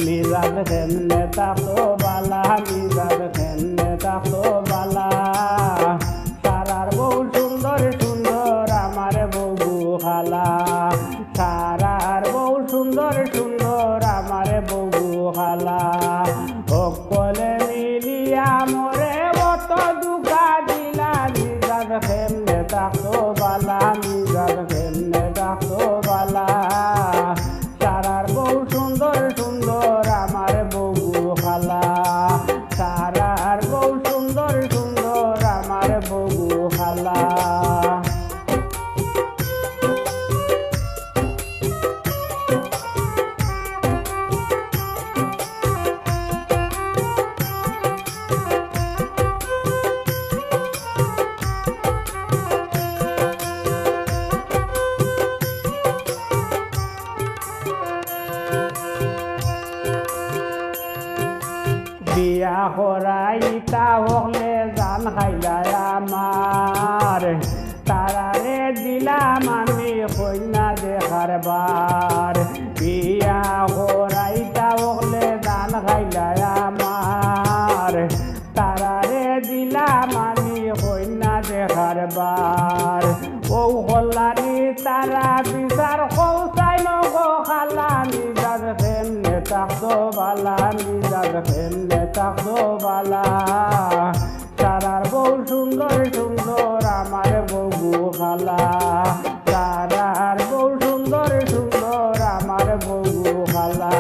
মিজাজ কেমনে থাকতো বালা, মিজাজ কেমনে থাকতো বালা। সারার বউ সুন্দর সুন্দর আমার বউ খালা, সারার বউ সুন্দর সুন্দর আমার বউ খালা। সকলে মিলিয়া মোরে অত দুঃখা দিলা, মিজাজ কেমনে থাকতো বালা, মিজাজ কেমনে থাকতো বালা। সারার বউ সুন্দর সুন্দর আমার বউ খালা, সারার বউ সুন্দর সুন্দর আমার বউ খালা। বিয়া করাইতা হলে জান খাইলাই আমার, তারারে দিলাম আমি কন্যা দেখার বার। বিয়া করাইতা হলে জান খাইলাই আমার, তারারে দিলাম আমি কন্যা দেখার বার। ও হল্লানি তারা বিচার কৌসাই নগো খালা, মিজাজ কেমনে থাকতো বালা, মিজাজ কেমনে থাকতো বালা। সারার বউ সুন্দর সুন্দর আমার বউ খালা, সারার বউ সুন্দর সুন্দর আমার বউ খালা।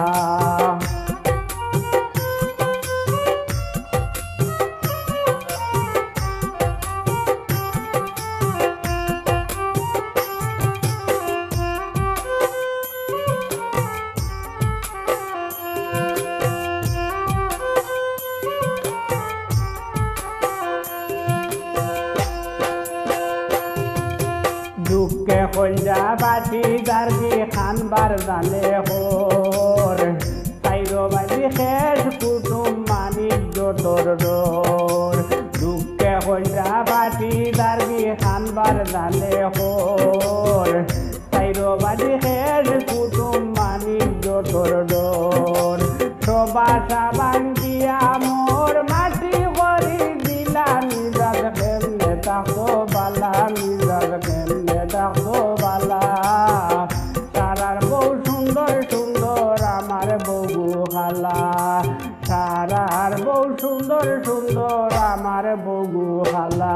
দুঃখে কঞ্জা বাটি দার্গি খানবার জানে হোর, তাইরো বাজি শেষ কুটুম মানিক জোটর ডোর। দুঃখে কঞ্জা বাটি দার্গি খানবার জানে হোর, তাইরো বাজি শেষ কুটুম মানিক জোটর ডোর। সবাসা বাঙ্গিয়া মোর মাটি করি দিলা, মিজাজ কেমনে থাকতো বালা, মিজাজ কেমনে থাকতো বালা। সারার বউ সুন্দর সুন্দর আমার বউ খালা, সারার বউ সুন্দর সুন্দর আমার বউ খালা।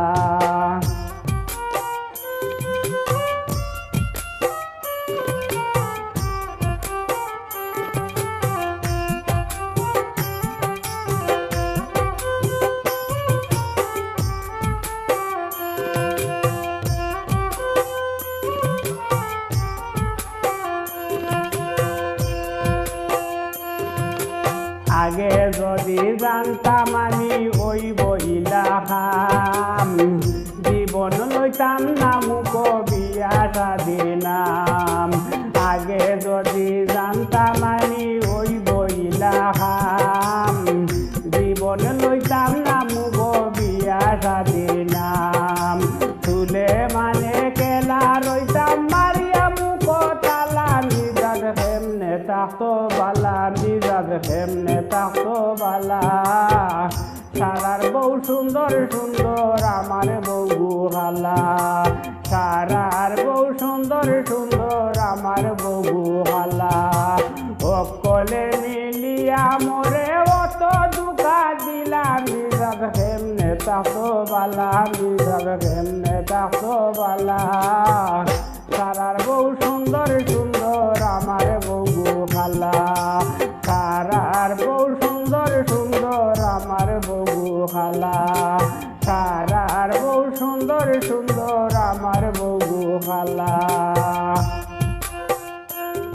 আগে যদি জানতাম আমি ওই বইলা খাম, জীবন লইতাম না মুখ বিয়া শাদির নাম। আগে যদি জানতাম আমি ওই বইলা খাম, জীবন লইতাম না মুখ বিয়া শাদির নাম। তুলে মানে কেলা রইতাম মারিয়া মুখ তালা, মিজাজ কেমনে থাকতো বালা, মিজাজ কেমনে থাকতো বালা। সারার বউ সুন্দর সুন্দর আমার বউ খালা, সারার বউ সুন্দর সুন্দর আমার বউ খালা। সকলে মিলিয়া মোরে অত দুঃখা দিলা, মিজাজ কেমনে থাকতো বালা, মিজাজ কেমনে থাকতো বালা। সারার বউ সুন্দর সুন্দর আমার বউ খালা, সারার বউ সুন্দর সুন্দর আমার বউ খালা, সারার বউ সুন্দর সুন্দর